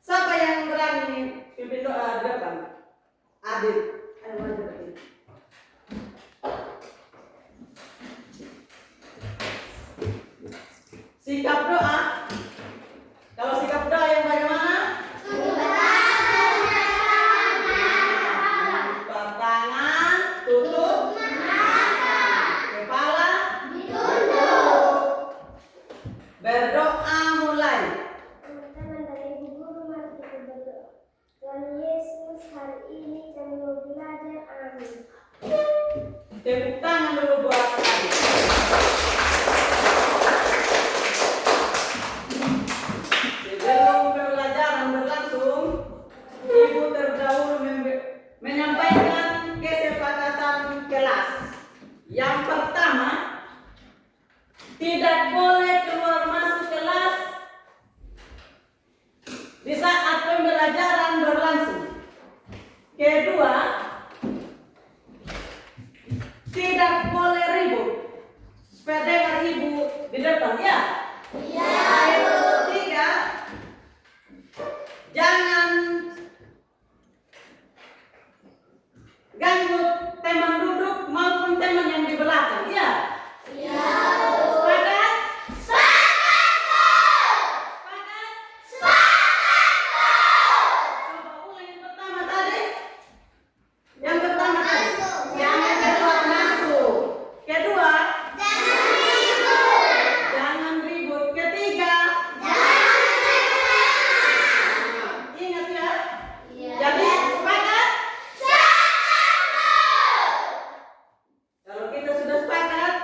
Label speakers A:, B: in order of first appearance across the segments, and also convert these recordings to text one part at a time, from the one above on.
A: Siapa yang berani pimpin doa di depan? Adit. Ayo maju berarti. Sikap doa. Kalau sikap doa yang bagaimana? Buka tangan, tutup kepala, ditunduk. Berdoa mulai.
B: Teman-teman dan ibu guru, mari kita berdoa. Tuhan Yesus, hari ini kami mau belajar. Amin.
A: Tepuk tangan dulu buat Adit. Sebelum pembelajaran berlangsung, Ibu terdahulu menyampaikan kesepakatan kelas. Yang pertama, tidak boleh keluar masuk kelas di saat pembelajaran berlangsung. Kedua, tidak boleh ribut. Supaya dengar ibu di depan, ya? Ketiga, jangan ganggu teman duduk maupun teman yang di belakang, ya? Sepakat? Coba ulang yang pertama tadi. Yang pertama tadi. Jangan keluar masuk. Kedua, jangan ribut. Ketiga, ingat ya. Jadi sepakat? Kalau kita sudah sepakat,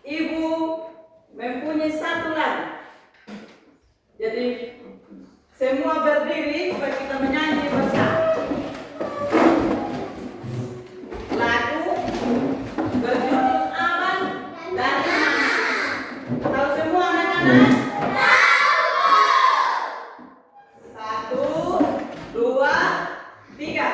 A: Ibu mempunyai satu lagi. Jadi semua berdiri supaya kita menyanyi bersama. Lagu berjudul Abang dan Mama. Tahu semua anak-anak? Satu, dua, tiga.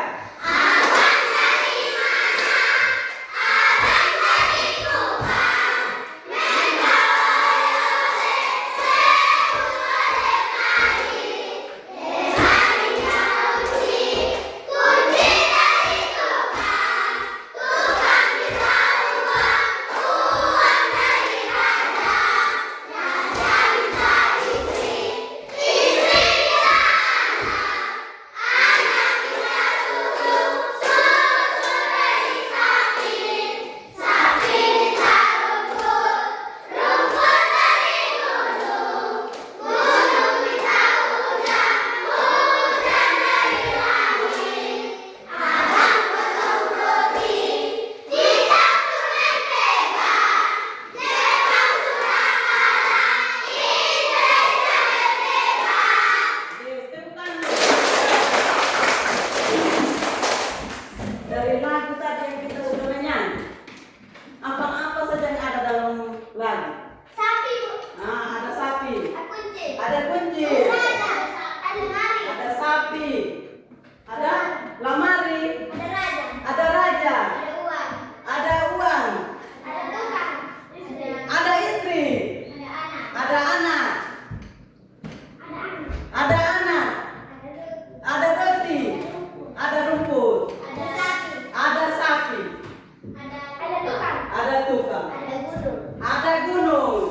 A: Dari lagu tadi yang kita sudah menyanyi, apa-apa saja yang ada dalam lagu.
B: Sapi, Bu.
A: Nah, ada sapi,
B: Kunci.
A: ada kunci,
B: Ada mari.
A: ada sapi, ada lamari,
B: Ada raja.
A: ada raja,
B: Ada uang.
A: ada uang,
B: Ada tukang.
A: ada istri,
B: Ada anak.
A: ada anak,
B: Ada
A: ada roti, ada rumput,
B: ada sapi.
A: ada sapi,
B: Ada tukang.
A: ada tukang,
B: Ada gunung.
A: ada gunung,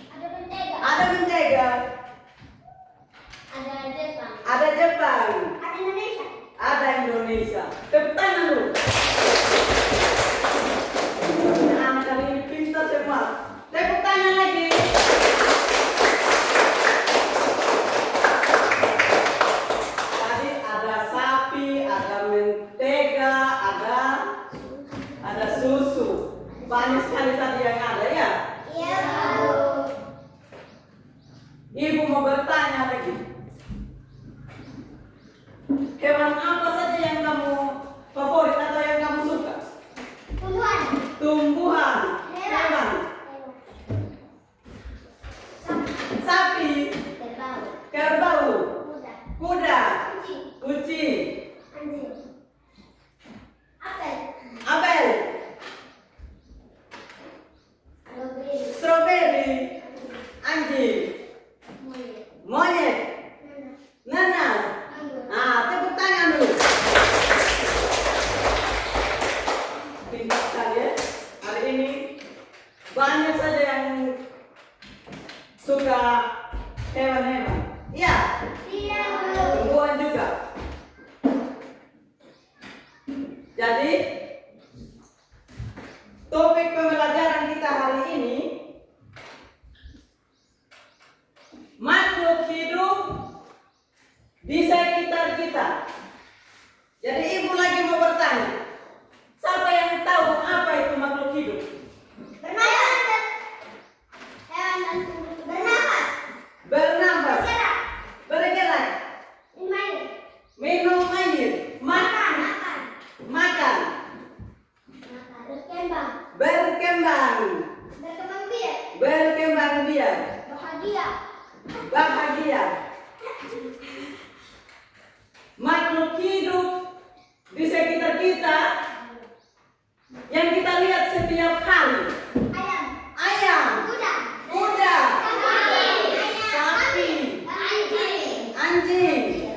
B: Ada mentega.
A: ada mentega,
B: Ada Jepang.
A: ada Jepang,
B: Ada Indonesia.
A: ada Indonesia. Tepuk tangan dulu. Anak kali ini pintar semua. Tepuk tangan lagi. Tadi ada sapi, ada mentega, ada susu. Banyak sekali tadi yang ada, ya.
B: Iya, Bu.
A: Ibu mau bertanya lagi. Hewan apa saja yang kamu favorit atau yang kamu suka?
B: Tumbuhan.
A: Tumbuhan, hewan, sapi,
B: Kerbau.
A: kerbau,
B: Kuda.
A: kuda,
B: Kucing.
A: kucing,
B: Anjing. Apel.
A: apel,
B: Strawberry.
A: stroberi, anjing,
B: Monyet.
A: Monyet. Nanas. Tepuk tangan dulu. Pintar sekali ya. Hari ini banyak saja yang suka hewan-hewan. Iya. Tumbuhan juga. Jadi topik pembelajaran kita hari ini makhluk hidup di sekitar kita. Jadi ibu lagi mau bertanya, siapa yang tahu apa itu makhluk hidup? Bernafas, bergerak, minum air, makan, berkembang biak, bahagia. Makhluk hidup di sekitar kita yang kita lihat setiap hari. Ayam, kuda, sapi, anjing,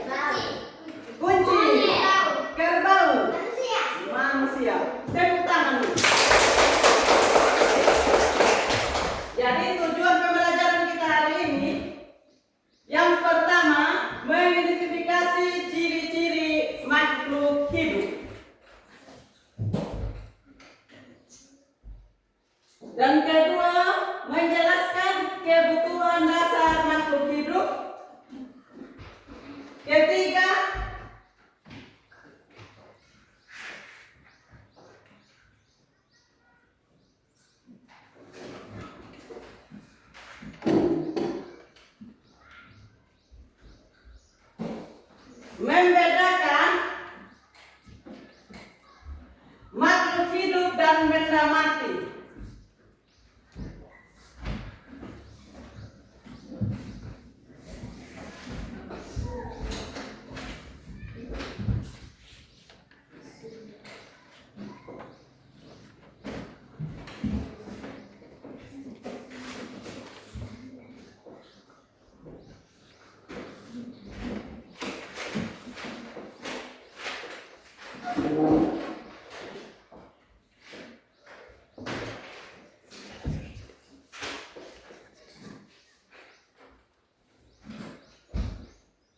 A: kucing, kerbau, manusia. Tepuk tangan dulu. Jadi tujuan pembelajaran kita hari ini yang pertama mengidentifikasi ciri-ciri makhluk hidup. Dan kedua, menjelaskan kebutuhan dasar makhluk hidup. Ketiga, membedakan makhluk hidup dan benda mati.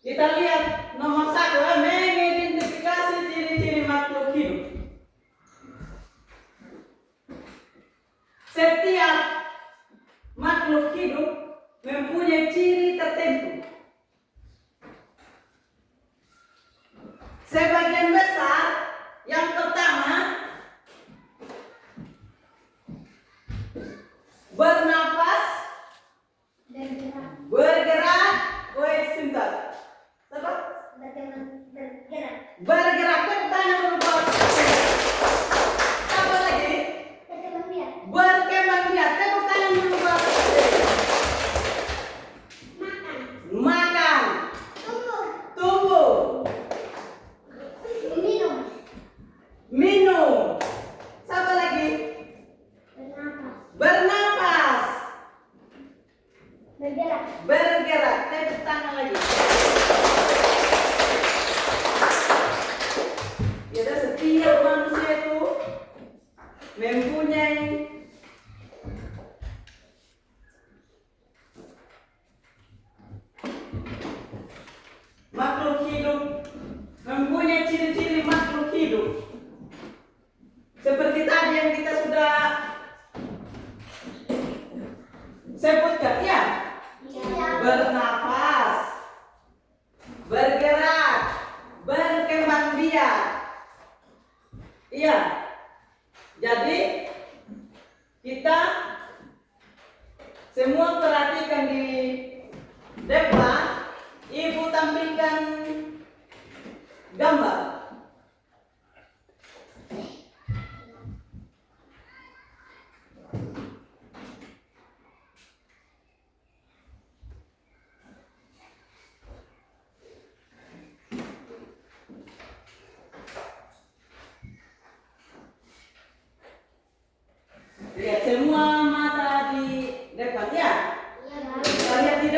A: Kita lihat nomor 1, mengidentifikasi ciri-ciri makhluk hidup. Setiap makhluk hidup mempunyai ciri tertentu. Sebagian besar, yang pertama, bernafas, bergerak, sebentar. Bergerak, tepuk tangan dulu buat. Apa lagi? Berkembang biak, tepuk tangan dulu buat. Makan. Tumbuh. Minum. Siapa lagi? Bernafas. Bergerak, tepuk tangan lagi. Jadi setiap manusia itu mempunyai makhluk hidup, mempunyai ciri-ciri makhluk hidup. Seperti tadi yang kita sudah sebutkan, ya. Bernafas, bergerak, berkembang biak. Iya. Jadi kita semua perhatikan di depan, ibu tampilkan gambar. Lihat semua mata di depan, ya. Kita lihat di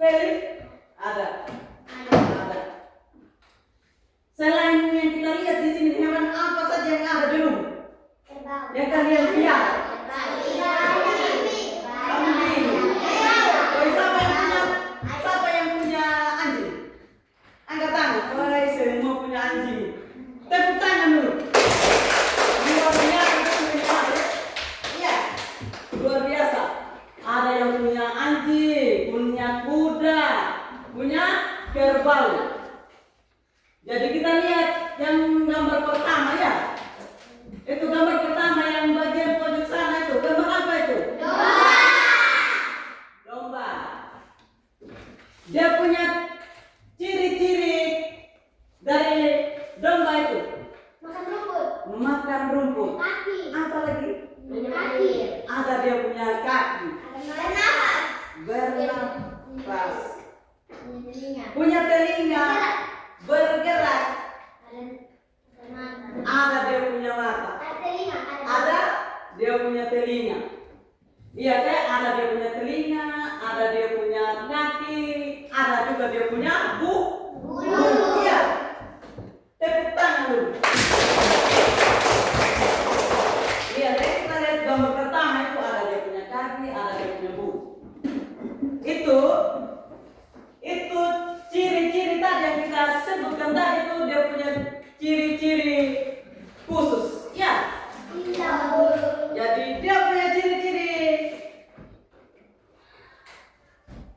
A: Felix? Ada. Ada. Selain yang kita lihat di sini, hewan apa saja yang ada di rumah? Yang kalian lihat? Kambing. Oh, siapa yang punya anjing? Angkat tangan. Oh, semua punya anjing. Tepuk tangan dulu. Luar biasa. Iya, luar biasa. Ada yang punya anjing, punya kuda, punya kerbau. Jadi kita lihat yang gambar pertama ya. Itu gambar pertama yang bagian pojok sana itu. Gambar apa itu? Domba. Dia punya ciri-ciri dari domba itu. Makan rumput. Apa lagi? Ada dia punya kaki. Bernafas. Punya telinga. Bergerak. Ada dia punya mata. Ada dia punya telinga. Iya teh, ada dia punya telinga, ada dia punya kaki, ada juga dia punya bulu. Iya. Tepuk tangan dulu. Iya teh, kita lihat gambar pertama itu ada dia punya kaki, ada dia punya bulu. Itu ciri-ciri tadi yang kita sebutkan tadi itu dia punya ciri-ciri khusus. Ya. Jadi dia punya ciri-ciri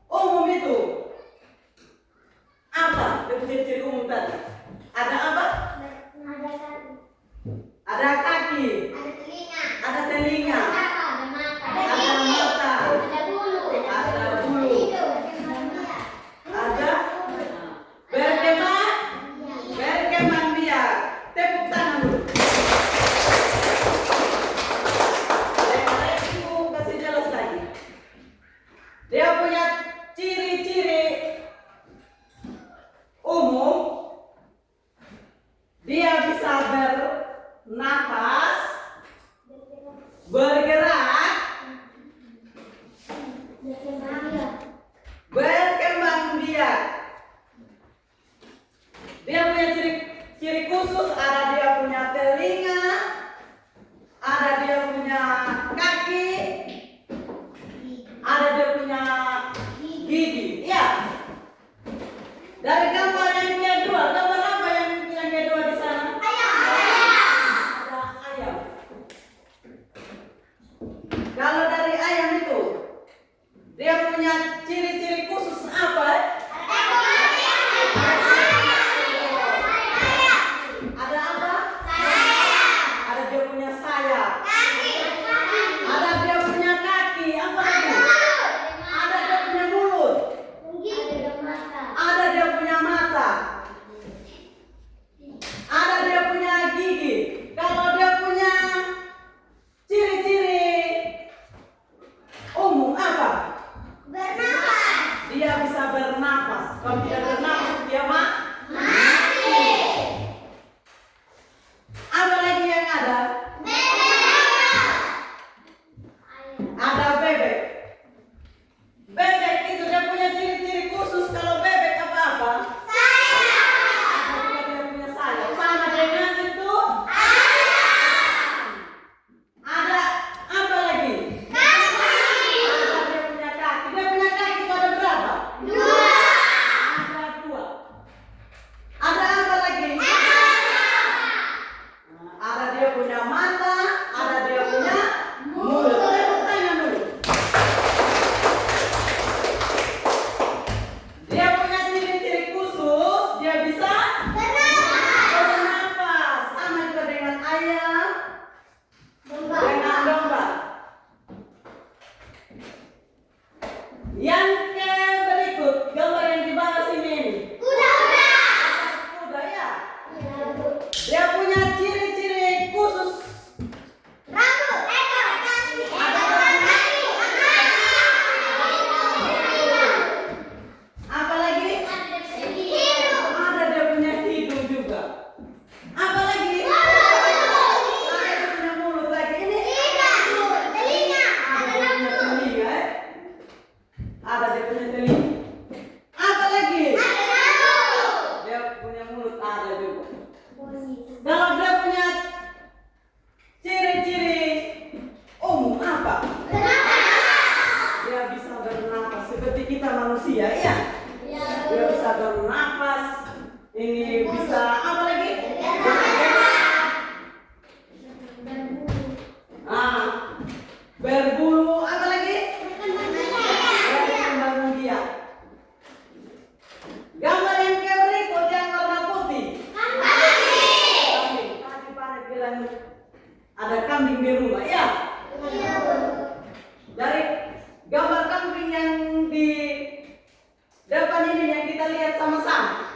A: umum itu. Apa? Dia punya ciri-ciri umum tadi. Ada apa? Ada kaki. Ada telinga. Ada mata. Ada bulu. Ada berkembang biak. Tepuk tangan dulu. Ibu kasih jelas lagi. Dia punya ciri-ciri umum. Dia bisa bernafas, bergerak, berkembang biak. Dia punya ciri khusus, ada dia punya telinga, ada dia punya kaki, ada dia punya gigi. Iya. Dari gambar yang kedua, gambar apa yang kedua di sana? Ada ayam. Kalau dari ayam itu, dia punya ciri-ciri khusus apa? Ada apa? Ada dia punya sayap. Ada dia punya kaki. Apa lagi? Ada dia punya mulut. Ada dia punya mata. Ada dia punya gigi. Kalau dia punya ciri-ciri umum apa? Dia bisa bernafas. Kalau tidak bernafas dia mati. Apa lagi yang ada? Ada bebek. Bebek itu dia punya ciri-ciri khusus. Kalau bebek apa-apa? Dia punya sayap. Sama dengan itu. Ada apa lagi? Ada dia punya kaki. Dia punya kaki itu ada berapa? Ada Ini bisa apa lagi? Ah, berbulu apa lagi? Berkembang biak. Gambar yang berikut yang warna putih. Kambing. Tadi pada bilang ada kambing di rumah, ya? Dari gambar kambing yang di depan ini yang kita lihat sama-sama.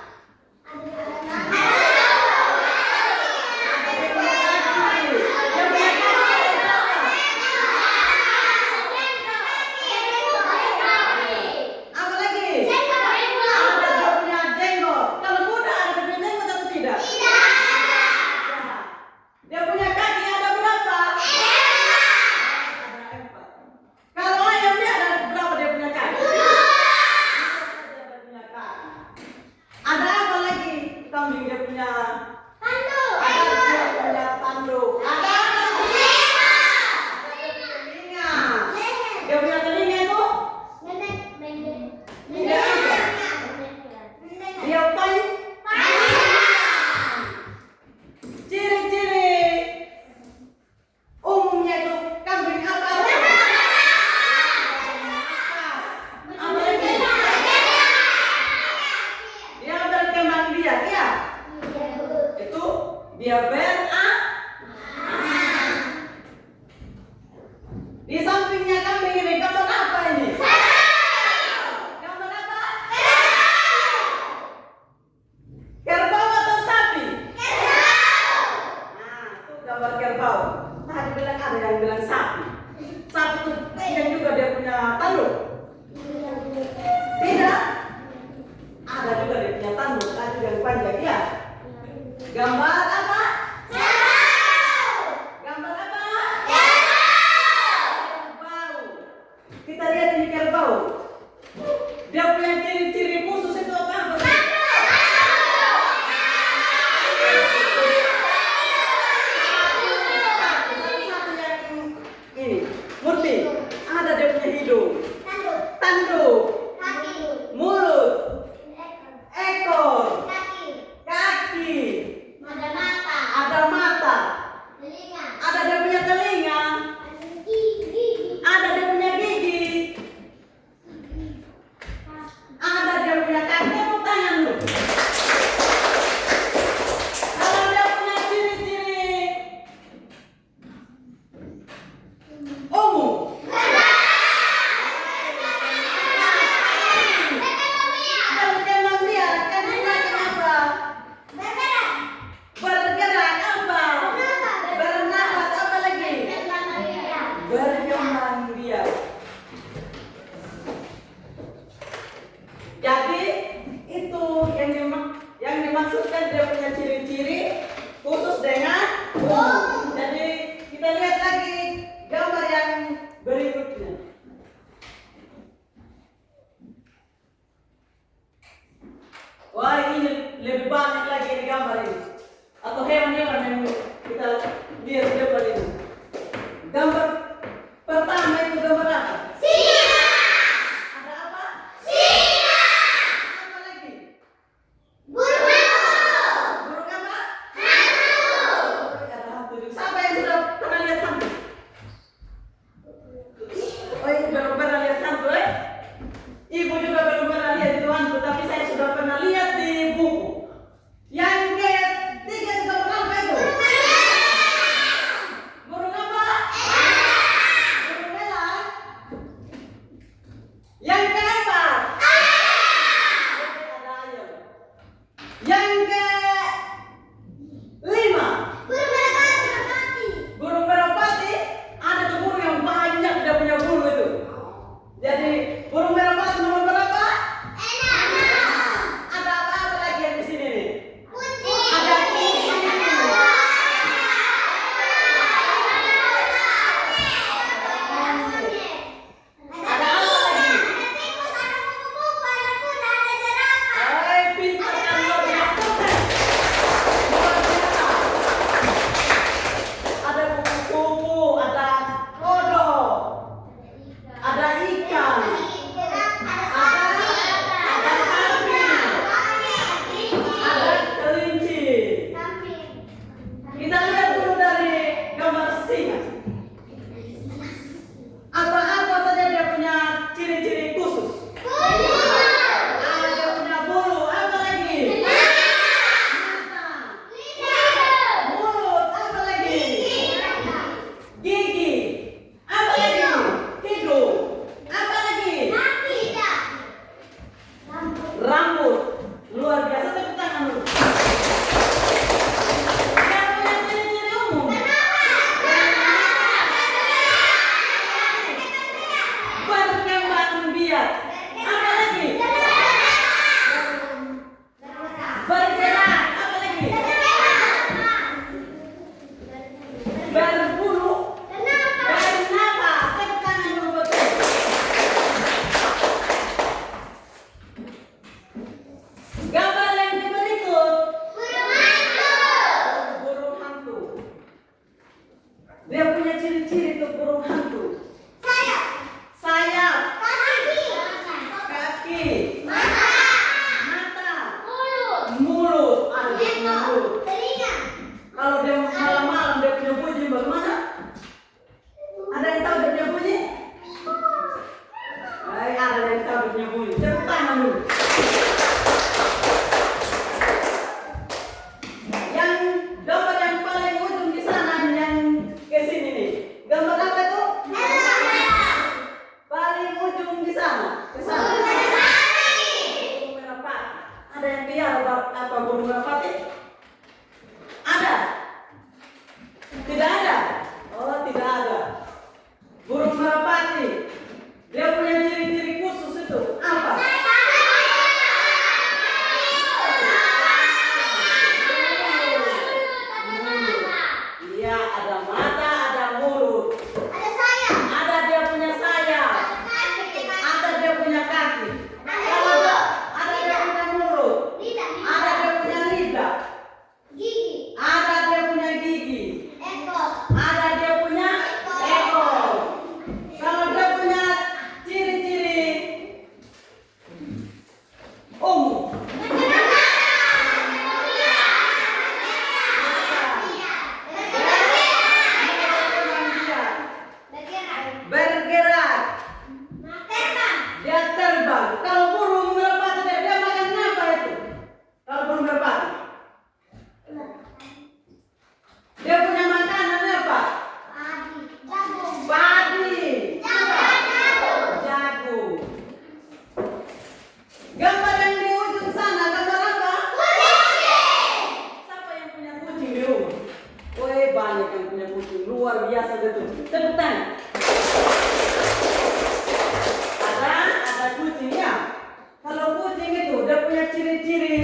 A: Apa lagi? Ada dia punya jenggot. Kalau kuda ada dia punya jenggot atau tidak? Dia punya kaki ada berapa? Ada 4. Kalau ayam dia ada berapa dia punya kaki? Dia punya kaki. Ada apa lagi? Kambing dia punya tanduk. Dia punya tanduk. Ada telinga. Dia punya telinga itu? Dia apa? Dia panjang. Ciri-ciri umumnya itu kambing apa? Apa lagi? Dia berkembang biak, ya? Itu dia di sampingnya kambing ini gambar apa ini? Gambar apa? Kerbau atau sapi? Nah, itu gambar kerbau. Tadi bilang ada yang bilang sapi. Sapi itu yang juga dia punya tanduk. Tidak? Ada juga dia punya tanduk, tadi yang panjang, ya? Gambar apa? Gambar apa? Kerbau. Kita lihat ini kerbau. Dia punya ciri-ciri khusus itu apa? Satu yang ini, murni. Ada dia punya hidung, tanduk, mulut, ekor, kaki, ada mata, ada dia punya telinga, ada dia punya gigi, ada dia punya kaki atau tangan lu. Kalau dia punya ciri-ciri umum. Berkembang biak, kan bilangnya apa? Bergerak apa? Bernapas apa lagi? Berkembang biak. Jadi itu yang dimaksudkan dia punya ciri-ciri khusus dengan umum. Jadi kita lihat lagi gambar yang berikutnya. Wah, ini lebih banyak lagi di gambar ini. Atau hewan-hewan yang kita lihat di depan ini. Gambar pertama itu gambar apa? Ada apa? Apa lagi? Burung apa? Ada hantu juga. Siapa yang sudah pernah lihat hantu? Oh, ibu belum pernah lihat hantu, eh? Ibu juga belum pernah lihat itu hantu, tapi saya sudah pernah lihat di buku. Yang ketiga juga berapa itu? Burung apa? dapat apa burung merpati? Ada? Tidak ada? Oh, tidak ada. Burung merpati, dia punya ciri-ciri khusus itu apa? Iya, ada mata, ada mulut. Ada dia punya sayap. Ada dia punya kaki. Ada dia punya mulut. Ada dia punya lidah. Ada dia punya gigi. Ada dia punya ekor. Kalau dia punya ciri-ciri umum. Bergerak. Dia terbang. Kalau burung merpati dia makan apa itu? Kalau burung merpati, dia punya makanan apa? Padi. Jagung. Gambar yang di ujung sana, gambar apa? Siapa yang punya kucing di rumah? Woi, banyak yang punya kucing, luar biasa betul. Tepuk tangan. Ada kucing ya. Kalau kucing itu dia punya ciri-ciri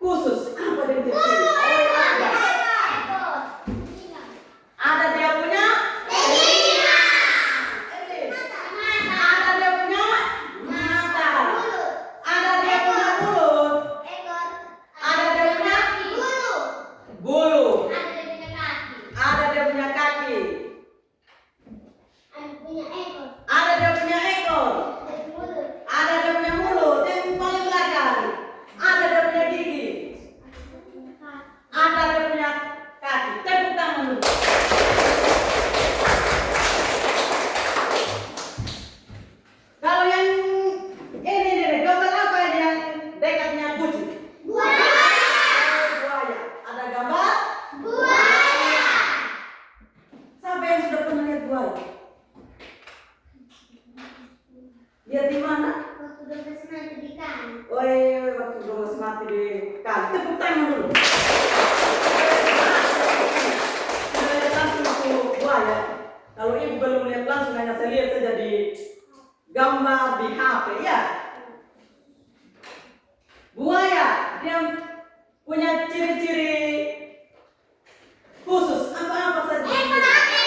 A: khusus. Apa dia punya ciri? Ada dia punya telinga. Ada dia punya mata. Ada dia punya mulut. Ada dia punya bulu. Ada dia punya kaki. Ada dia punya ekor. Ada dia punya mulut. Yang paling belakang. Ada dia punya gigi. Ada dia punya kaki. Tepuk tangan dulu. Kalau yang ini nih, gambar apa ini yang dekatnya kucing? Buaya. Ada gambar? Siapa yang sudah pernah lihat buaya? Lihat di mana? Oi, waktu Domas mati di kan. Tepuk tangan dulu. Saya lihat langsung itu buaya. Kalau ibu belum lihat langsung, hanya saya lihat saja di gambar di HP ya. Buaya, dia punya ciri-ciri khusus. Apa-apa saja? Ada dia punya kaki.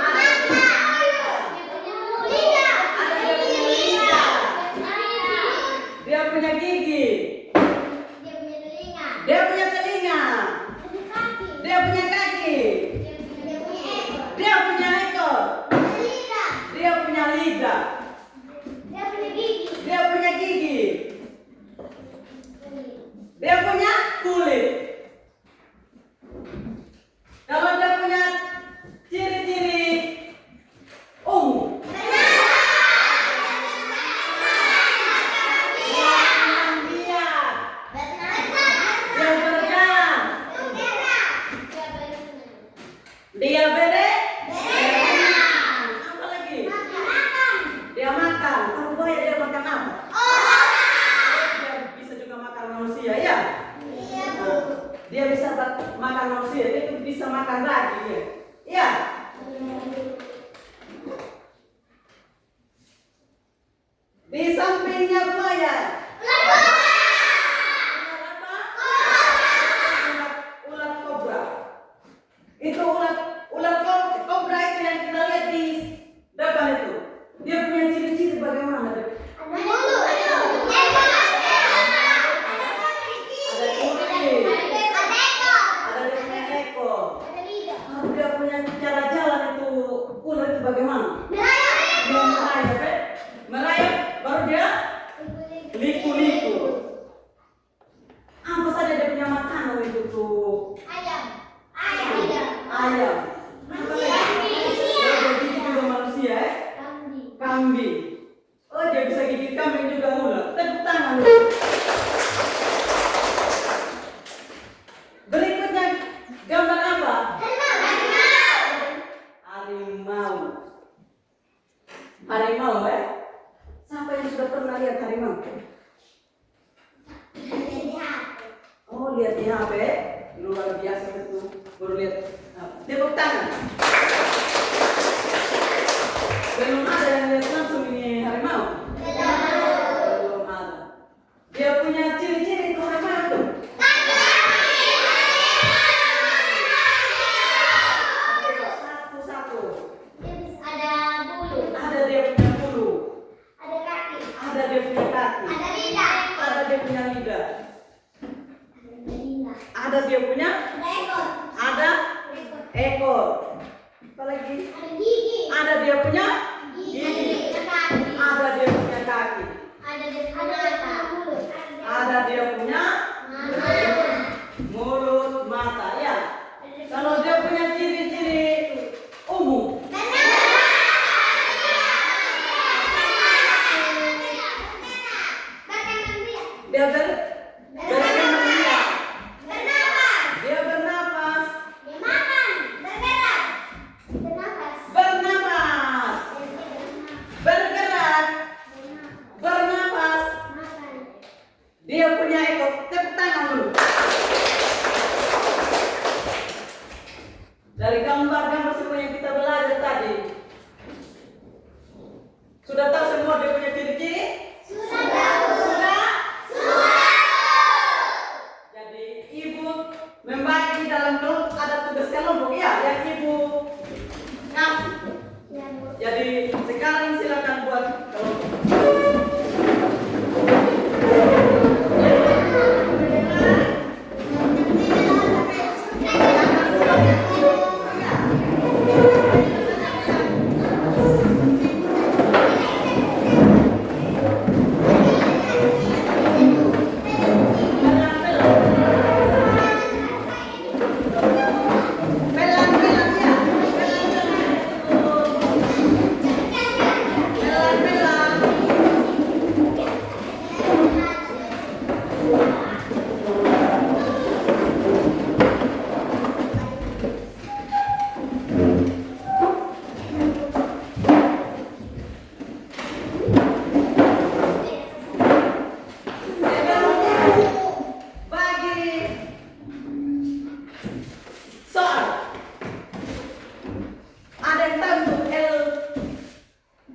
A: Ada dia punya lidah. Dia punya gigi. Dia punya telinga. Dia punya kaki. Dia punya ekor. Dia punya lidah. Dia punya gigi. Dia punya kulit. Kalau dia punya ciri-ciri umum. Dia berjalan. Dia apa lagi? Dia makan. Kalau buaya dia makan apa? Dia bisa juga makan manusia ya. Dia bisa makan manusia. Dia itu bisa makan daging ya. Iya. Di sampingnya buaya. Ular kobra. Itu ular kobra itu yang kita lihat di depan itu. Dia punya ciri-ciri bagaimana? Ada kulit. Ada dia punya ekor. Dia punya cara jalan itu ular itu bagaimana? Dia merayap, baru dia liku-liku. Apa saja dia punya makanan itu tuh? Ayam. Apa lagi? Dia gigit juga manusia ya? Kambing. Oh, dia bisa gigit kambing juga ular. Tepuk tangan dulu. Berikutnya gambar apa? Harimau. Harimau ya? Siapa siapa yang sudah pernah lihat harimau? Oh, lihat di HP. Luar biasa itu. Baru lihat. Tepuk tangan. Belum ada yang lihat langsung ini harimau? Belum ada. Dia punya ciri-ciri itu harimau itu. Satu-satu.
B: Ada bulu,
A: Ada dia punya bulu.
B: ada kaki,
A: Ada dia punya kaki.
B: ada lidah,
A: Ada dia punya lidah.
B: ada lidah,
A: Ada dia punya.
B: ada ekor,
A: Ada ekor. Apa lagi?
B: ada gigi,
A: Ada dia punya
B: gigi,
A: gigi.
B: ada kaki,
A: Ada dia punya kaki.
B: ada mulut,
A: Ada dia punya mulut, mata. Ya. Kalau dia punya ciri-ciri umum. Dia berkembang biak. Dia bernafas. Bernafas. Bergerak. Bernafas. Dia punya ekor. Tepuk tangan dulu. Dari gambar-gambar semua yang kita belajar tadi, sudah tahu semua dia punya ciri-ciri? Sudah? Jadi ibu membagi dalam kelompok, ada tugas kelompok ya, yang ibu kasih. Jadi sekarang silakan buat kelompok. Belang-belang ya, belang-belang. Bagi soal. Ada yang tahu tuh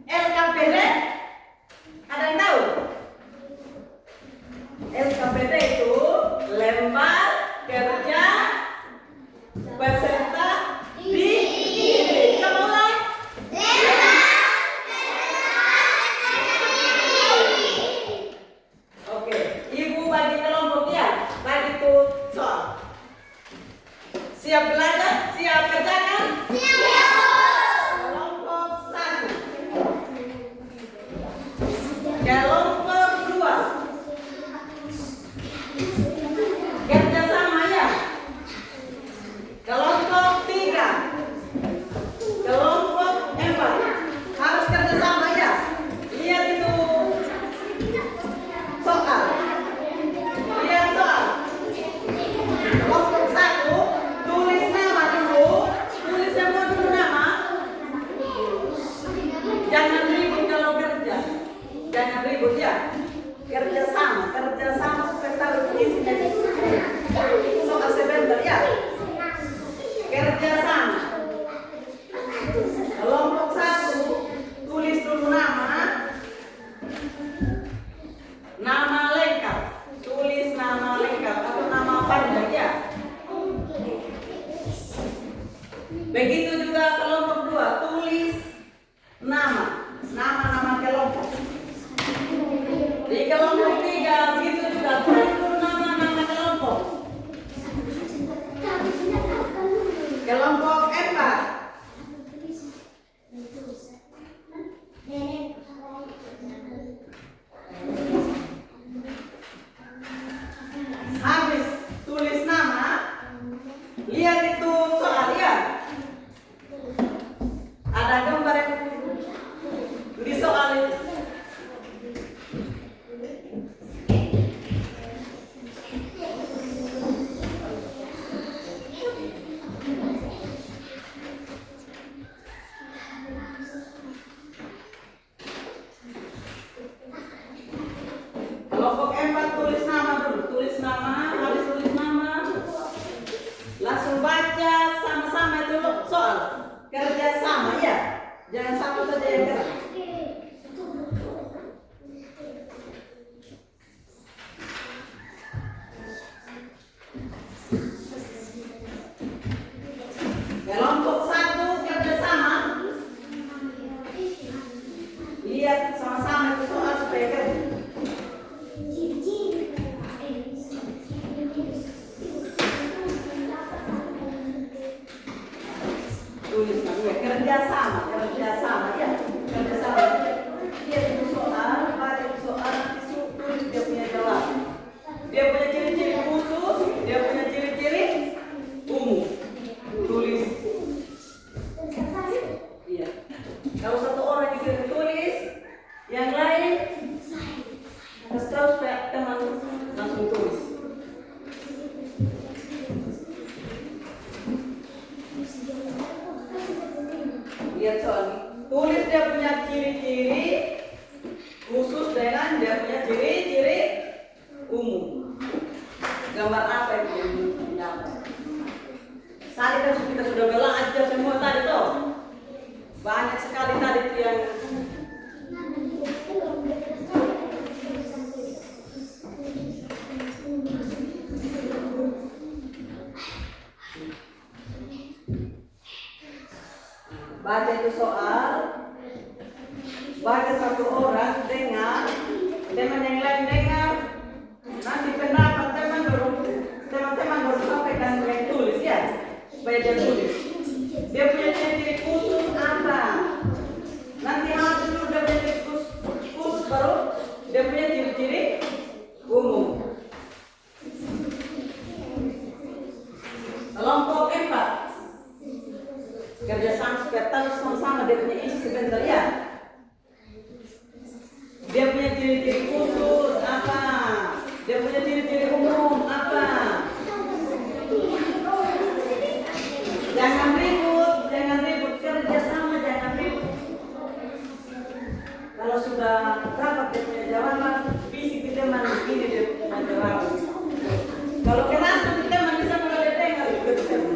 A: LKPD? Ada yang tahu? LKPD itu lembar kerja peserta didik. Kita mulai. Oke, ibu bagi kelompok ya, bagi tuh soal. Siap belajar? Siap kerjakan? Kelompok 1. Kelompok 2. Kerjasama ya. Kelompok 3. Kelompok 4. Harus kerjasama ya. Lihat itu soal. Lihat soal. Kelompok 1, tulis nama dulu. Tulis semua dulu nama. Jangan ribut kalau kerja. Jangan ribut ya. Kerjasama supaya tahu isinya. Soal sebentar ya. Kerjasama. Kelompok 1, tulis dulu nama. Nama lengkap. Tulis nama lengkap atau nama panjang ya. Begitu juga kelompok 2, tulis nama kelompok. Di kelompok 3 begitu juga, tulis dulu nama kelompok. Kelompok yang keras. Kelompok satu kerjasama. Lihat sama-sama itu soal supaya kerja. Tulis namanya kerjasama ya, kerjasama. Dia itu soal, baca itu soal, nanti tulis dia punya jawaban. Dia punya ciri-ciri khusus, dia punya ciri-ciri umum. Tulis. Iya. Kalau satu orang yang tulis, yang lain kasih tahu supaya teman langsung tulis. Lihat soal ini. Tulis dia punya ciri-ciri khusus dengan dia punya ciri-ciri umum. Gambar apa itu yang didapat? Tadi kan kita sudah belajar semua tadi toh. Banyak sekali tadi yang baca itu soal, baca satu orang dengar, teman yang lain dengar, nanti pendapat teman-teman baru sampaikan yang tulis ya, supaya dia tulis. Dia punya ciri-ciri khusus apa? Nanti habis dulu dia punya ciri khusus baru dia punya ciri-ciri umum. Kelompok 4. Kerjasama supaya tahu sama-sama dia punya isi sebentar ya. Dia punya ciri-ciri khusus apa? Dia punya ciri-ciri umum apa? Jangan ribut, kerjasama jangan ribut. Kalau sudah dapat dia punya jawaban, bisik kita mana ini dia punya jawaban. Kalau keras kita bisa mulai dengar gitu.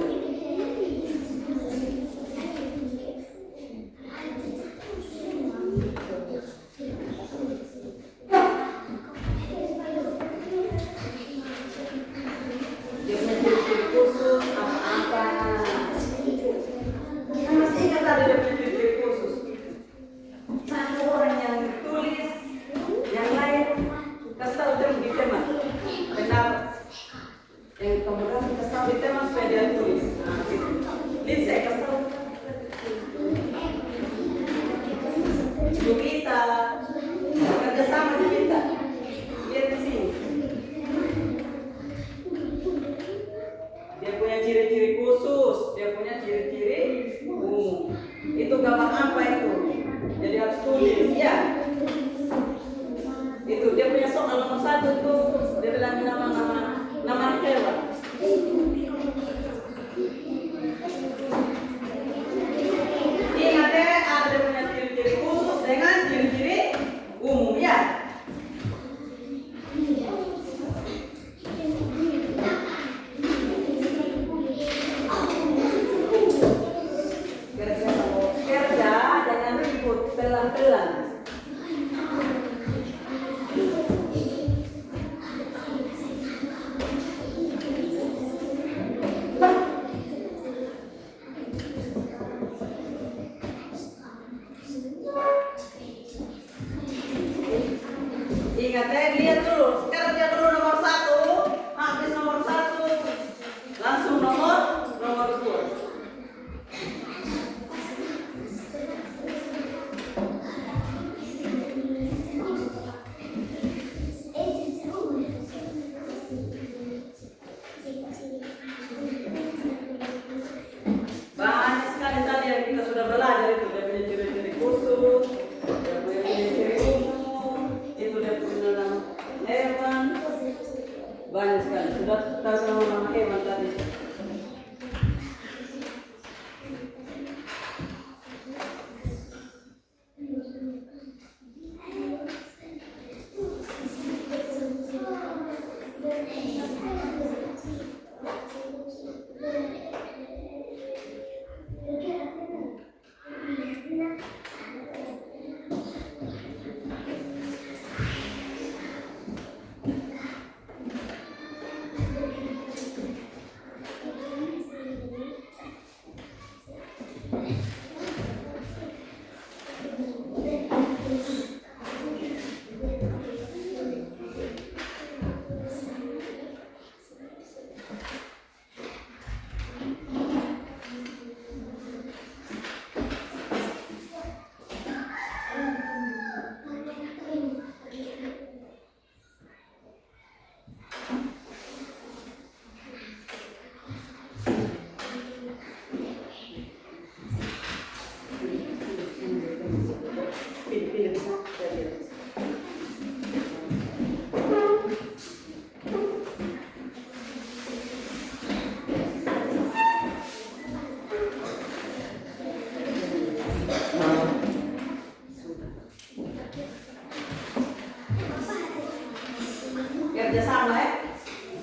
A: Kerjasama ya,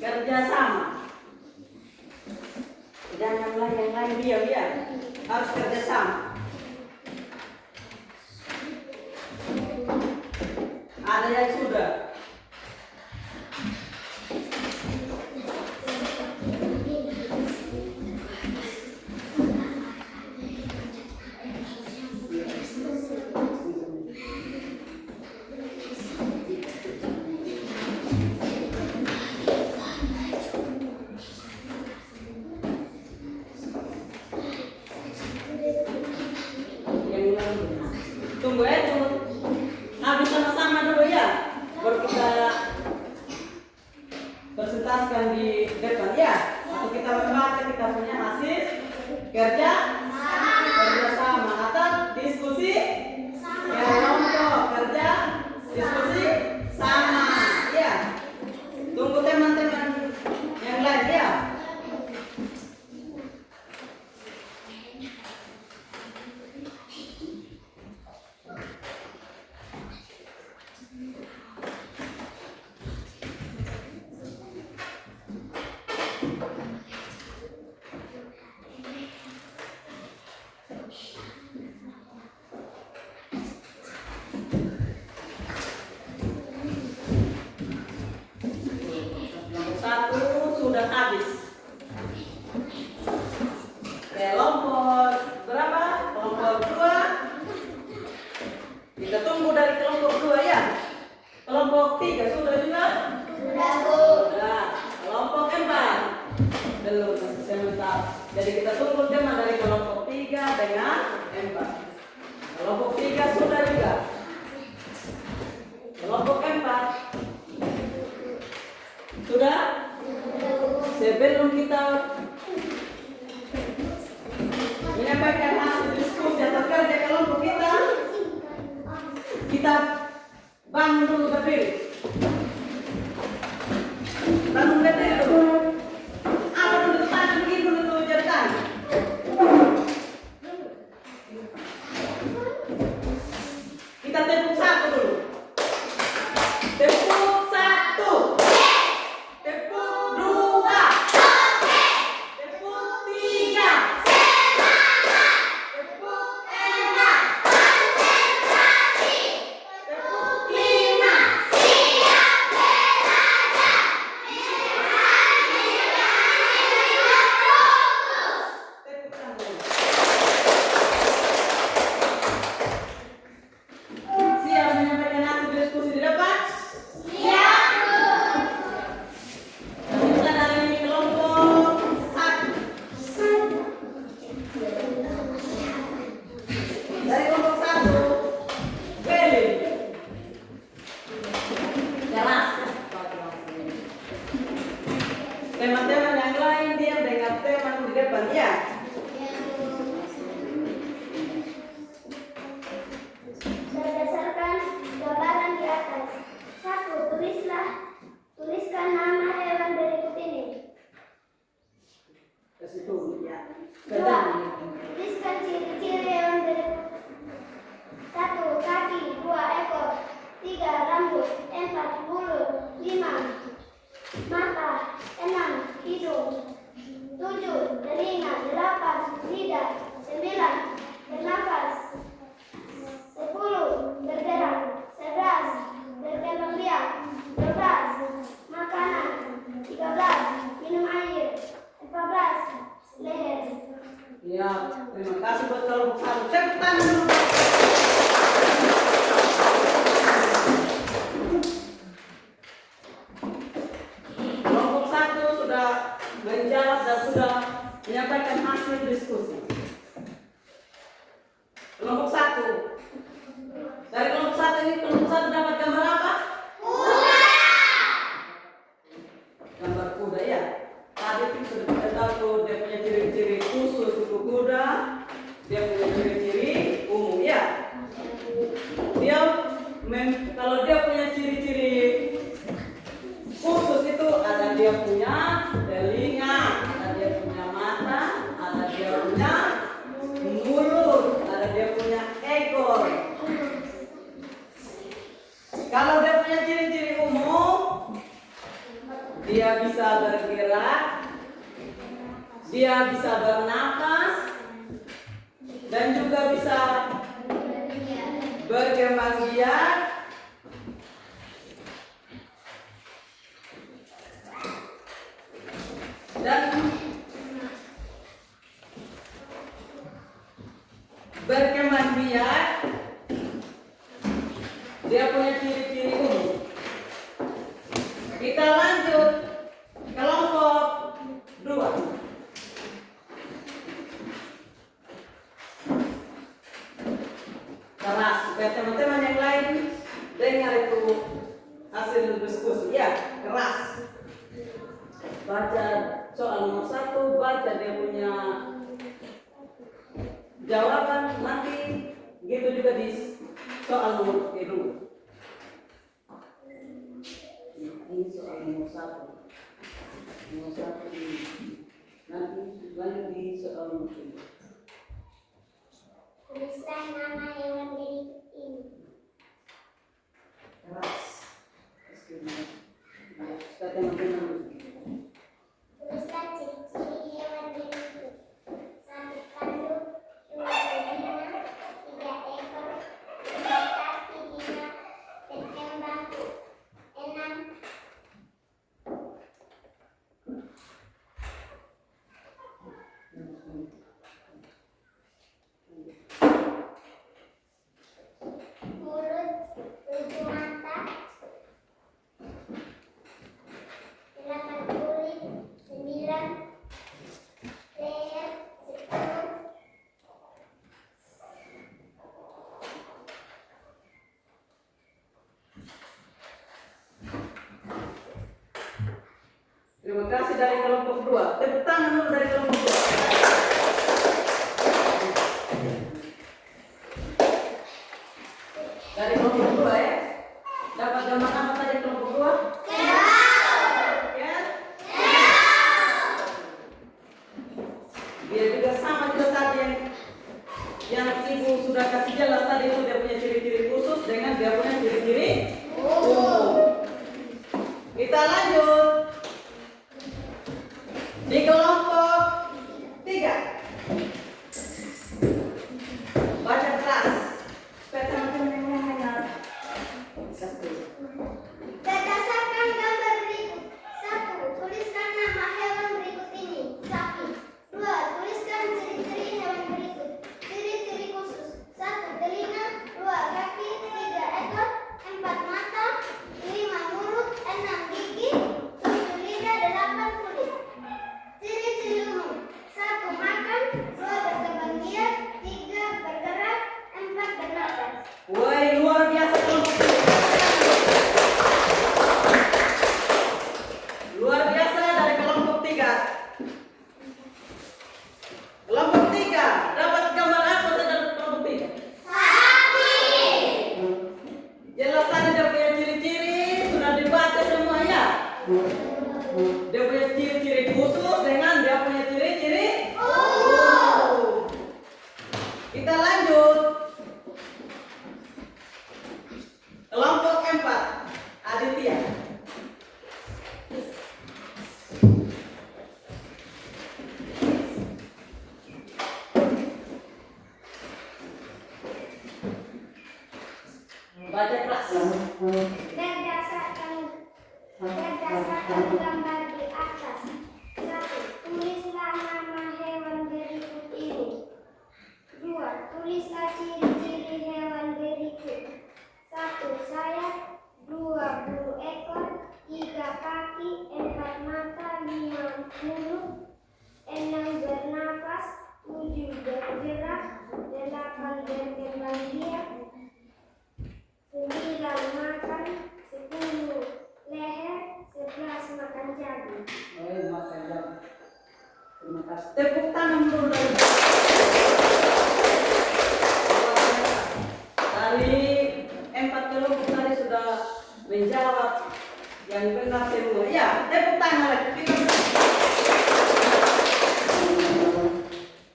A: kerjasama. Dan yang lain dia harus kerjasama. Ada yang sudah. Tunggu ya, tunggu. Habis sama-sama dulu ya. Baru kita presentasikan di depan ya. Atau kita membaca kita punya hasil kerja sama atau diskusi kelompok kerja diskusi sama ya. Tunggu teman-teman yang lain ya. Satu sudah habis. Kelompok berapa? Kelompok 2. Kita tunggu dari kelompok 2 ya. Kelompok 3 sudah juga? Sudah. Kelompok 4 belum, masih sebentar. Jadi kita tunggu tema dari kelompok 3 dengan 4. Kelompok 3 sudah juga. Kelompok 4 sudah. Sebelum kita menyampaikan hasil diskusi atau kerja kelompok kita bangun dulu berdiri. Bangun berdiri dulu. Apa dulu tangan begini dulu jadi tangan. Kita tepuk 1 dulu. Tepuk 1. Tepuk 2. Tepuk 3. Tepuk 4. Tepuk 5. Kalau dia punya ciri-ciri khusus itu ada dia punya telinga, ada dia punya mata, ada dia punya mulut, ada dia punya ekor. Kalau dia punya ciri-ciri umum, dia bisa bergerak, dia bisa bernapas, dan juga bisa berkembang biak. Dan berkembang biak, dia punya ciri-ciri umum. Kita lanjut kelompok 2. Keras, supaya teman-teman yang lain dengar itu hasil diskusi. Ya, keras. Baca soal nomor 1, baca dia punya jawaban, nanti gitu juga di soal nomor 2. Ini soal nomor 1. Nomor 1 ini. Nanti lanjut di soal nomor 2.
B: Tuliskan nama hewan berikut ini.
A: Keras. Supaya teman-teman
B: Tuliskan ciri-ciri hewan berikut. 1 tanduk, 2 betina, 3 ekor, 4 kaki, 5 berkembang, 6 mulut, 7 mata, 8 kulit, 9 leher, 10
A: Terima kasih dari kelompok 2. Tepuk tangan dulu dari kelompok 2. Dari kelompok 2 ya. Dapat gambar apa tadi kelompok 2? Ya. Dia juga sama juga tadi yang ibu sudah kasih jelas tadi itu dia punya ciri-ciri khusus dengan dia punya ciri-ciri umum. Kita lanjut di kelompok 3. Baca keras. Supaya teman-teman yang mendengar bisa tulis.
B: berdasarkan gambar berikut. 1. Tuliskan nama hewan berikut ini. Sapi. 2. Tuliskan ciri-ciri hewan berikut. Ciri-ciri khusus. 1 telinga, 2 kaki, 3 ekor, 4 mata, 5 mulut, 6 gigi, 7 lidah, 8 kulit. Ciri-ciri umum. 1 makan, 2 berkembang biak, 3 bergerak, 4 bernapas.
A: Woi, luar biasa kelompok 3. Luar biasa dari kelompok 3. Kelompok 3 dapat gambar apa saja dari kelompok 3?
B: Sapi.
A: Jelas tadi dia punya ciri-ciri sudah dibaca semua ya. Dia punya ciri-ciri khusus dengan dia punya ciri-ciri umum. Kita lanjut. Kelompok 4, Aditya. Baca keras.
B: Berdasarkan gambar di atas. 1. Tulislah nama hewan berikut ini. 2. Tulislah ciri-ciri hewan berikut. 1 sayap, 2 berekor, 3 kaki, 4 mata, 5 mulut, 6 bernafas, 7 bergerak, 8 berkembang biak, 9 makan, 10 leher, 11 makan jagung.
A: Makan jagung. Terima kasih. Tepuk tangan dulu dari dari 4 kelompok sudah menjawab yang benar semua. Ya, tepuk tangan lagi.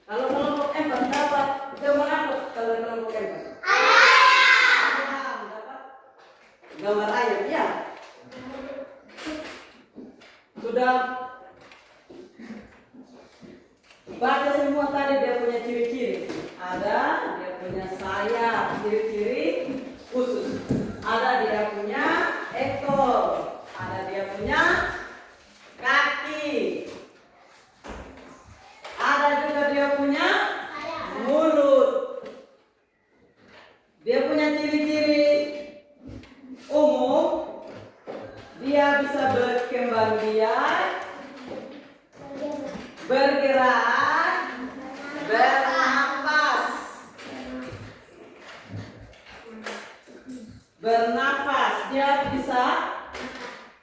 A: Kalau kelompok 4 dapat gambar apa? Kalau kelompok 4? Ayam. Dapat gambar ayam. Ya. Sudah baca semua tadi dia punya ciri-ciri. Ada dia punya sayap, ciri-ciri khusus. Ada dia punya ekor, ada dia punya kaki, ada juga dia punya mulut. Dia punya ciri-ciri umum. Dia bisa berkembang biak, bergerak, bernafas. Bernafas, dia bisa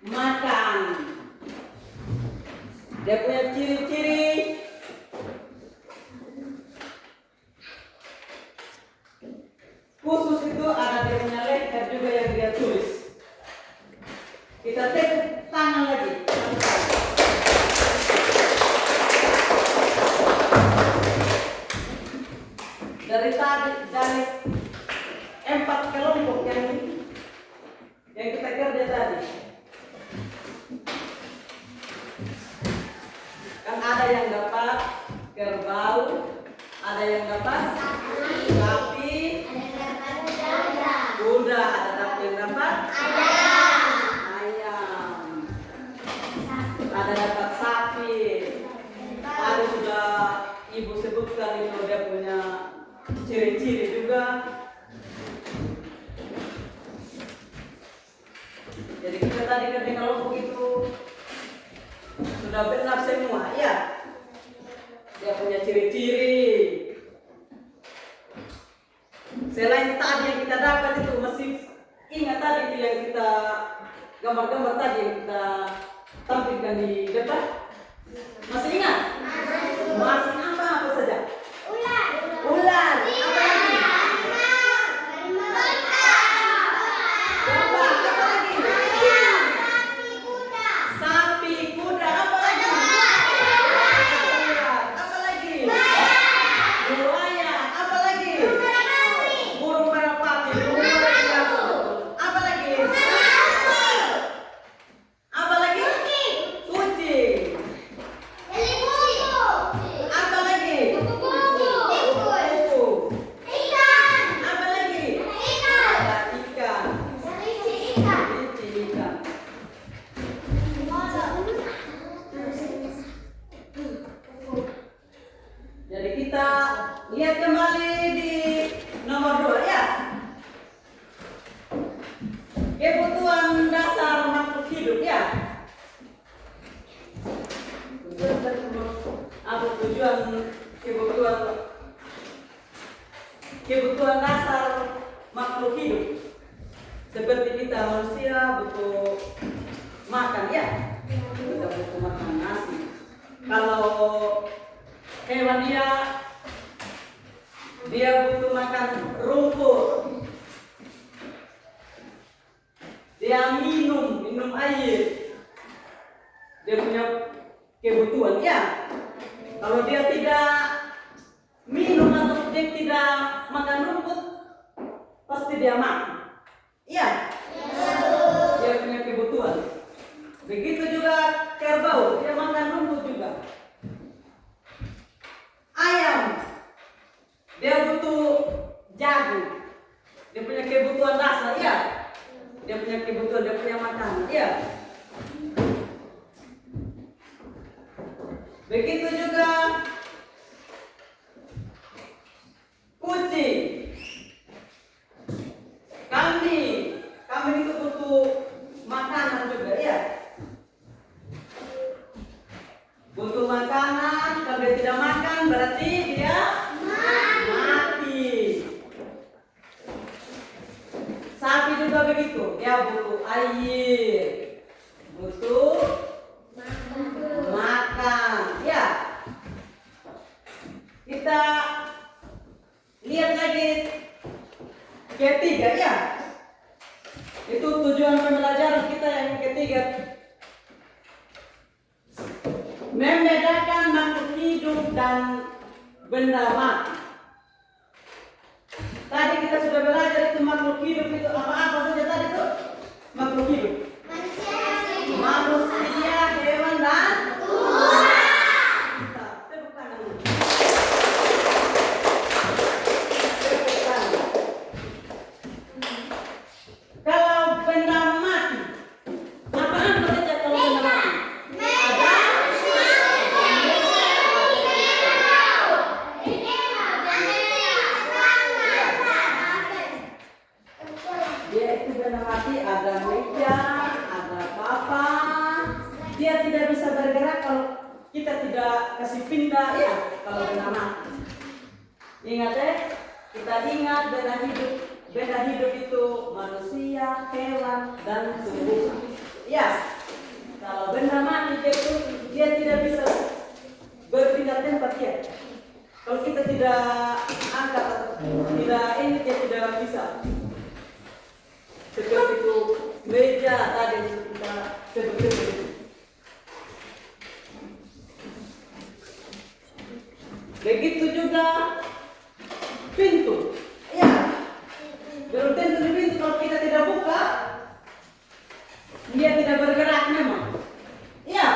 A: makan. Dia punya ciri-ciri khusus itu, ada dia punya letter juga yang dia tulis. Kita tepuk tangan lagi. Dari tadi, dari 4 kelompok yang kita kerja tadi, kan ada yang dapat kerbau, ada yang dapat sapi, kuda, ada yang dapat ayam, ada dapat sapi, ada sudah ibu sebutkan itu dia punya ciri-ciri juga. Jadi kita tadi kerja kelompok itu sudah benar semua, ya. Dia punya ciri-ciri. Selain tadi yang kita dapat itu, masih ingat tadi itu yang kita gambar-gambar tadi yang kita tampilkan di depan? Masih ingat? Masih apa saja? Ular. Apa lagi? Sapi, kuda. Apa lagi? Apa lagi? Buaya. Apa lagi? Burung merpati. Burung merpati. Apa lagi? Apa lagi? Kucing. Apa lagi? Kuku. Apa lagi? Ada ikan. Kelinci, ikan. Jadi kita lihat kembali di nomor 2, ya. Kebutuhan dasar makhluk hidup, ya. Apa tujuan kebutuhan dasar makhluk hidup? Seperti kita manusia butuh makan, ya. Kita butuh makan nasi. Kalau hewan dia butuh makan rumput. Dia minum air. Dia punya kebutuhan, ya. Kalau dia tidak minum atau dia tidak makan rumput, pasti dia mati. Iya. Dia punya kebutuhan. Begitu juga kerbau, dia makan rumput juga. Ayam, dia butuh jagung. Dia punya kebutuhan dasar, ya. Dia punya kebutuhan, dia punya makanan, ya. Begitu juga kucing, kambing itu butuh makanan juga, ya. Butuh makanan, kalau dia tidak makan berarti dia mati. Sapi juga begitu, dia butuh air, butuh makan, ya. Kita lihat lagi ketiga, ya. Itu tujuan pembelajaran kita yang ketiga. Membedakan makhluk hidup dan benda mati. Tadi kita sudah belajar itu makhluk hidup itu apa saja tadi itu? Makhluk hidup. Manusia, hewan dan tumbuhan. Tepuk tangan. Tepuk tangan. Kalau benda mati, apa saja kalau benda mati? Dia itu benda mati, ada meja, ada papan. Dia tidak bisa bergerak kalau kita tidak kasih pindah ya. Kalau benda mati. Ingat kita ingat benda hidup itu manusia, hewan, dan tumbuhan. Ya, kalau benda mati dia tidak bisa berpindah tempat ya. Kalau kita tidak angkat atau tidak ini dia tidak bisa. Seperti itu meja tadi kita seperti itu. Begitu juga pintu. Ya, belum tentu di pintu kalau kita tidak buka, dia tidak bergerak memang. Ya,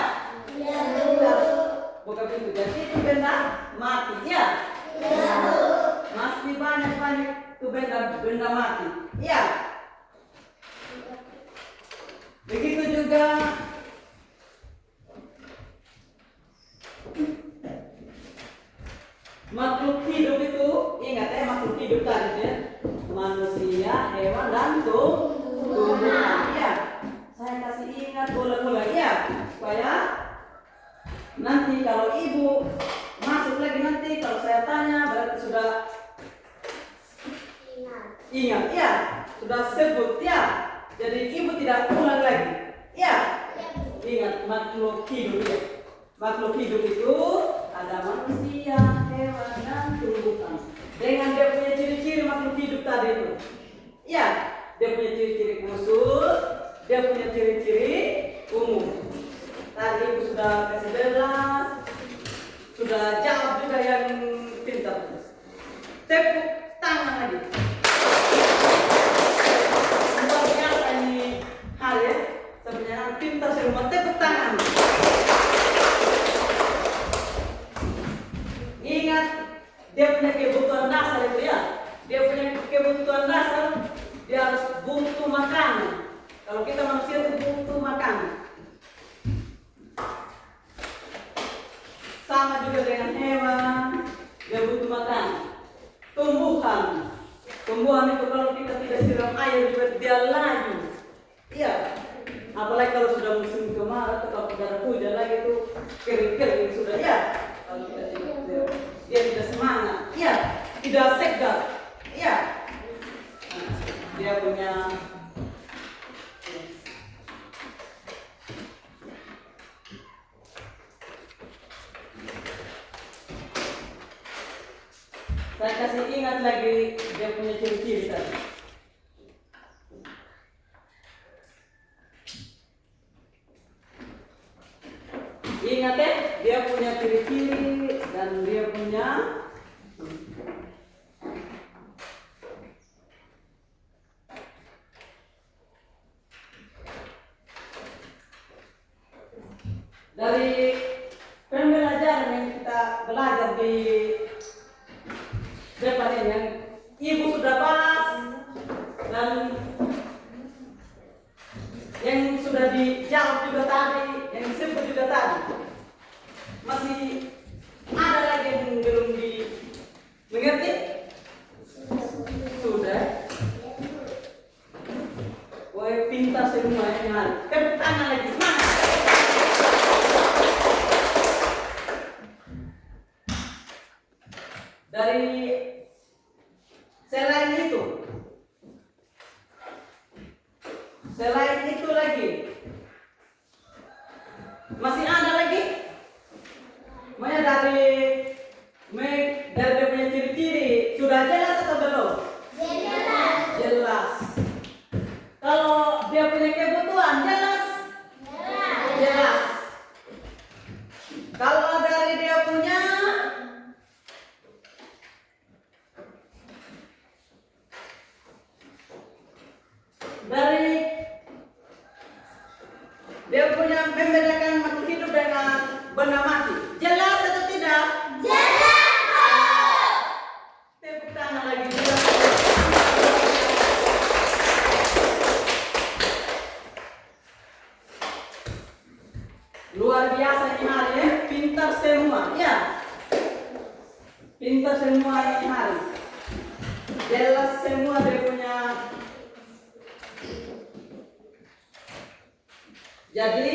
A: buka pintu. Jadi itu benda mati. Ya, masih banyak itu benda mati. Ya. Begitu juga makhluk hidup itu, ingat makhluk hidup tadi ya, manusia, hewan, dan tumbuhan. Ya, saya kasih ingat bola-bola ya, supaya nanti kalau ibu masuk lagi nanti kalau saya tanya berarti sudah ingat ya, sudah sebut ya. Jadi ibu tidak ulang lagi. Ya, ingat makhluk hidup ya. Makhluk hidup itu ada manusia, hewan, dan tumbuhan. Dengan dia punya ciri-ciri makhluk hidup tadi itu. Ya, dia punya ciri-ciri khusus, dia punya ciri-ciri umum. Tadi ibu sudah kasih jelas, sudah jawab juga yang pintar. Tepuk tangan lagi. Sebenarnya pintar semua, tepuk tangan. Ingat, dia punya kebutuhan dasar itu ya. Dia punya kebutuhan dasar, dia harus butuh makanan. Kalau kita manusia itu butuh makanan. Sama juga dengan hewan, dia butuh makanan. Tumbuhan itu kalau kita tidak siram air juga dia laju. Iya. Apalagi kalau sudah musim kemarau atau kalau tidak hujan lagi itu kering sudah ya. Kalau kita dia tidak semangat, ya, tidak segar, ya. Dia punya saya kasih ingat lagi dia punya ciri-ciri tadi. Ingat dia punya ciri-ciri dan dia punya dari pembelajaran yang kita belajar di depan ini, ibu sudah bahas dan yang sudah dijawab juga tadi, yang disebut juga tadi. Masih ada lagi yang belum mengerti? Sudah. Woi, pintar semua ya. Tepuk tangan lagi, semangat. Dari selain itu lagi masih ada lagi. Makanya dari dia punya ciri-ciri sudah jelas atau belum?
B: Jelas.
A: Jelas. Kalau punya kebutuhan jelas? Jelas. Kalau dari dia punya membedakan makhluk hidup dengan benda mati. Jelas atau tidak?
B: Jelas.
A: Tepuk tangan lagi. Jelas. Luar biasa ini hari ya. Pintar semua. Ya. Pintar semua ini hari. Jelas semua dia punya. Jadi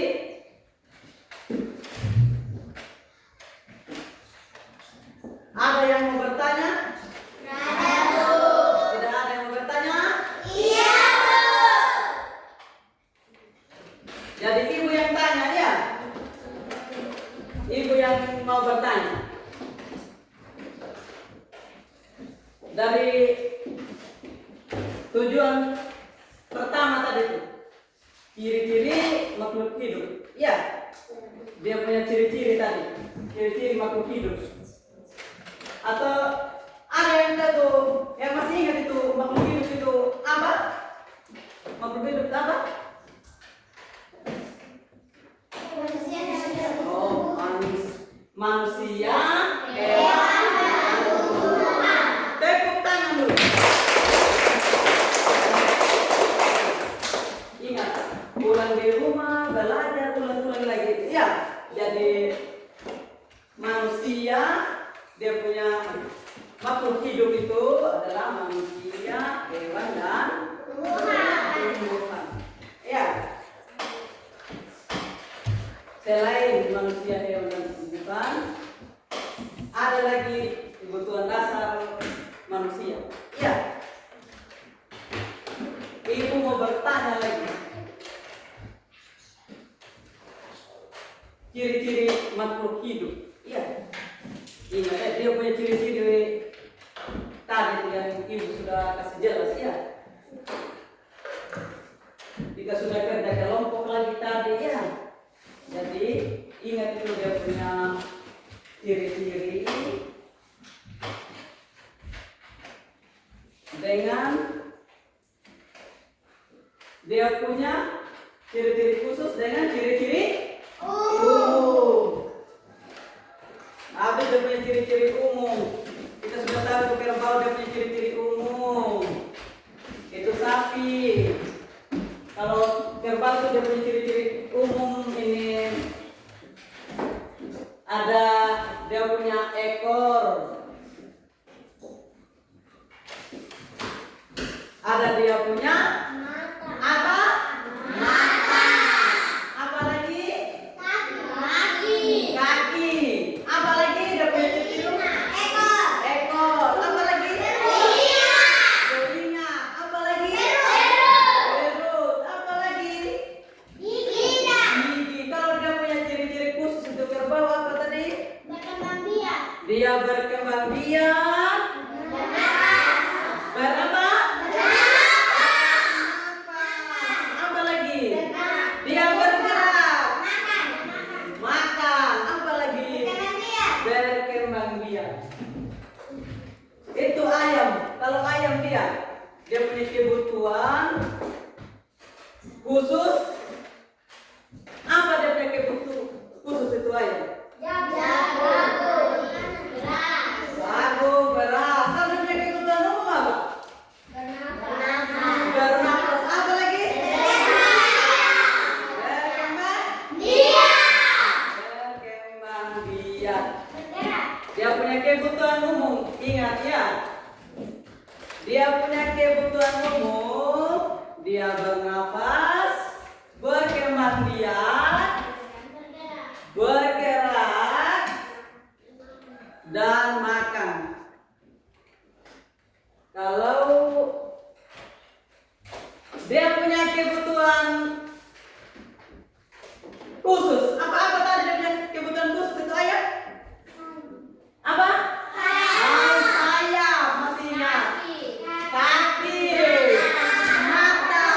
A: ada yang mau bertanya?
B: Ada, Bu.
A: Tidak ada yang mau bertanya?
B: Iya, Bu.
A: Jadi ibu yang tanya ya? Ibu yang mau bertanya. Dari tujuan pertama tadi itu, ciri-ciri makhluk hidup. Ya, dia punya ciri-ciri tadi. Ciri-ciri makhluk hidup. Atau ada yang tahu, yang masih ingat itu makhluk hidup itu apa? Makhluk hidup itu apa?
B: Manusia dan
A: Oh, manusia, hewan, dan tumbuhan. Tepuk tangan dulu. Ingat, pulang di rumah, belajar, pulang lagi. Ya, jadi manusia, dia punya makhluk hidup itu adalah manusia, hewan, dan tumbuhan. Ya. Selain manusia, hewan, dan tumbuhan, ada lagi kebutuhan dasar manusia. Ya. Ibu mau bertanya lagi. Ciri-ciri makhluk hidup. Iya. Ingat ya, dia punya ciri-ciri tadi yang ibu sudah kasih jelas ya. Kita sudah kerja kelompok lagi tadi ya. Jadi ingat itu dia punya ciri-ciri dengan dia punya ciri-ciri khusus dengan ciri-ciri umum. Habis dia punya ciri-ciri umum. Kita sudah tahu itu kerbau dia punya ciri-ciri umum. Itu sapi. Kalau kerbau itu dia punya ciri-ciri umum ini ada dia punya ekor. Ada dia punya apa? Mata. Apa lagi?
B: Kaki.
A: Kaki. Apa lagi? Dia punya ciri
B: Ekor.
A: ekor. Apa lagi? Telinga. Apa lagi? Perut. Apa lagi?
B: Gigi.
A: Kalau dia punya ciri-ciri khusus itu kerbau apa tadi?
B: Berkembang biak.
A: Dia berkembang biak. Berapa? Apa lagi? Dia bergerak. Makan. Apa lagi? Berkembang biak. Itu ayam. Kalau ayam dia punya kebutuhan khusus. Apa dia punya kebutuhan khusus itu ayam? Sagu, beras. Kalau dia punya kebutuhan umum apa? Bernafas. Apa lagi? Berkembang biak. Dia punya kebutuhan umum. Ingat ya. Dia punya kebutuhan umum. Dia bernafas, berkembang biak, bergerak, dan makan. Kalau dia punya kebutuhan khusus, apa tadi dia punya kebutuhan khusus itu ayam? Apa? Sayap, masih ingat? Kaki, mata,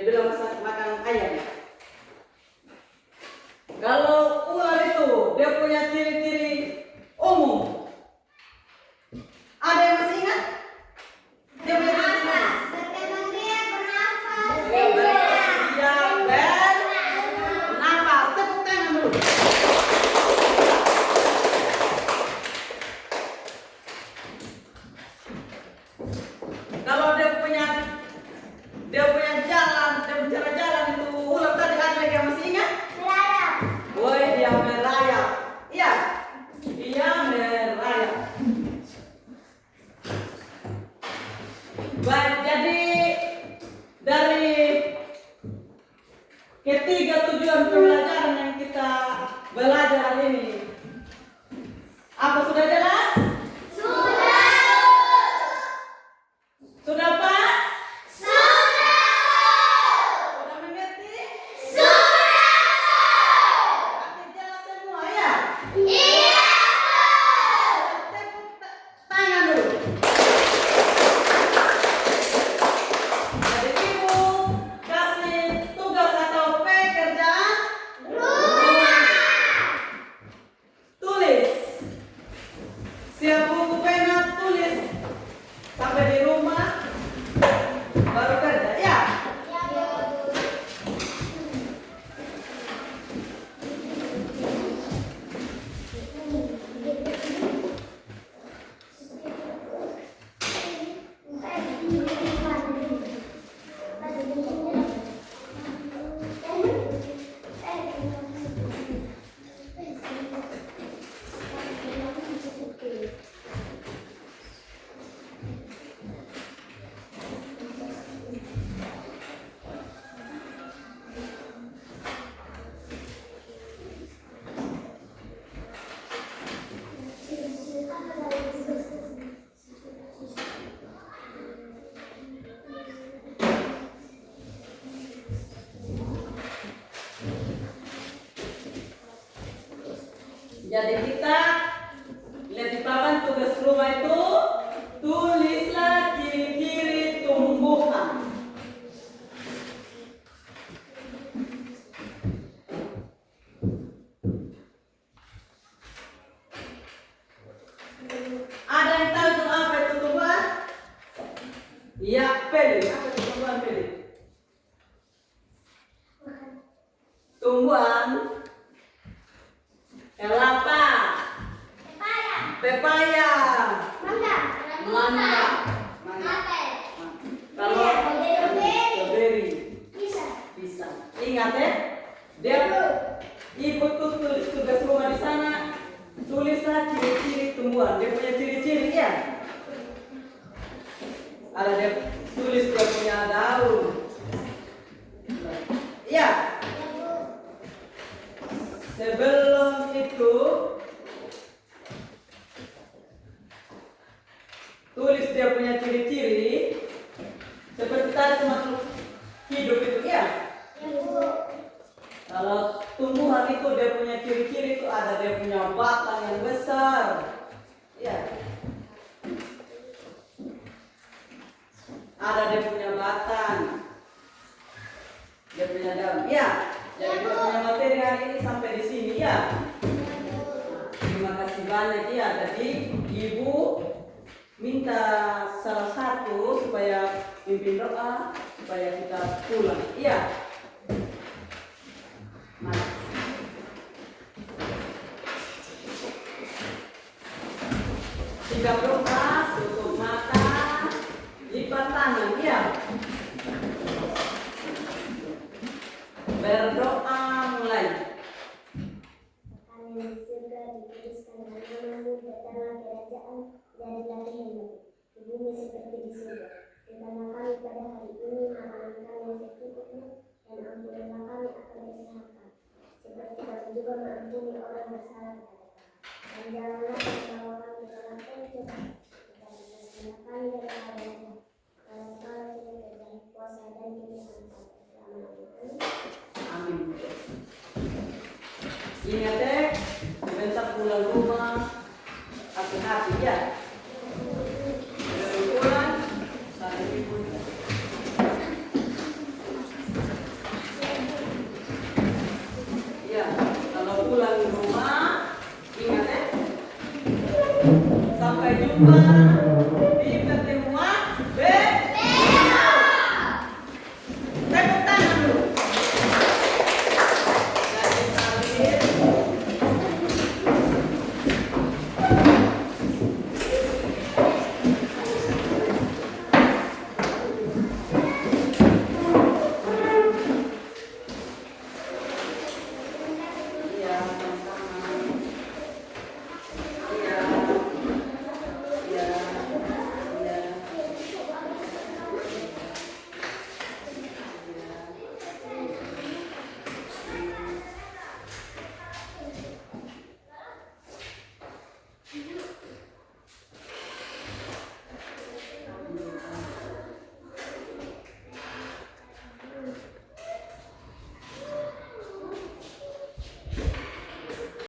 A: Dia bilang makan ayam. Kalau ular itu dia punya ciri-ciri umum. Ada yang masih ingat? Dia punya ciri-ciri umum.
B: Berkembang biak, bernafas,
A: Dia bernafas. Tepuk tangan dulu. Kalau dia punya jalan itu ular tadi ada lagi yang masih ingat?
B: berayap,
A: Woi, dia merayap. Iya, dia merayap. Baik, jadi dari ketiga tujuan pembelajaran yang kita belajar hari ini, apa sudah jelas?
B: sudah,
A: Sudah pas?
B: sudah,
A: Sudah mengerti?
B: sudah,
A: Berarti jelas semua ya?
B: iya,
A: Tepuk tangan dulu. Jadi ibu kasih tugas atau pekerjaan
B: rumah,
A: tulis. Siap buku pena tulis sampai di rumah baru kerja ya.
B: ya Bu.
A: Jadi kita lihat di papan tugas rumah itu, tulislah ciri-ciri tumbuhan. Ada yang tahu itu apa itu tumbuhan? Ya, Feli. Apa itu tumbuhan, Feli? Tumbuhan kelapa,
B: Pepaya,
A: pepaya,
B: mangga,
A: mangga,
B: apel,
A: kalau strawberry,
B: bisa,
A: ingat ya, dia ibu tuh tulis tugas rumah di sana, tulislah ciri-ciri tumbuhan. Dia punya ciri-ciri ya. Ada dia tulis dia punya daun. Ya, sebelum itu tulis dia punya ciri-ciri seperti tadi makhluk hidup itu ya. Kalau tumbuhan itu dia punya ciri-ciri itu ada dia punya batang yang besar, ya. Ada dia punya batang, dia punya daun, ya. Jadi kita punya materi hari ini sampai di sini ya. Terima kasih banyak ya. Jadi ibu minta salah satu supaya pimpin doa supaya kita pulang. Iya. Nah. Sikap doa, tutup mata, lipat tangan, ya. Berdoa mulai.
B: Kami di surga dituliskan namamu, datanglah kerajaan, jadilah kehendakmu di bumi seperti di surga. Berikanlah kami pada hari ini makanan kami yang secukupnya, dan ampunilah kami akan kesalahan, seperti kami juga mengampuni orang bersalah kepada kami. Dan janganlah membawa kami dalam pencobaan, tetapi bebaskanlah kami dari hal yang jahat. Kalau kita berjaya kuasa dan kemuliaan sampai selama-lamanya.
A: Amin. Ingat deh, sebentar pulang rumah, hati-hati ya. Pulang, sampai ibu. Bye.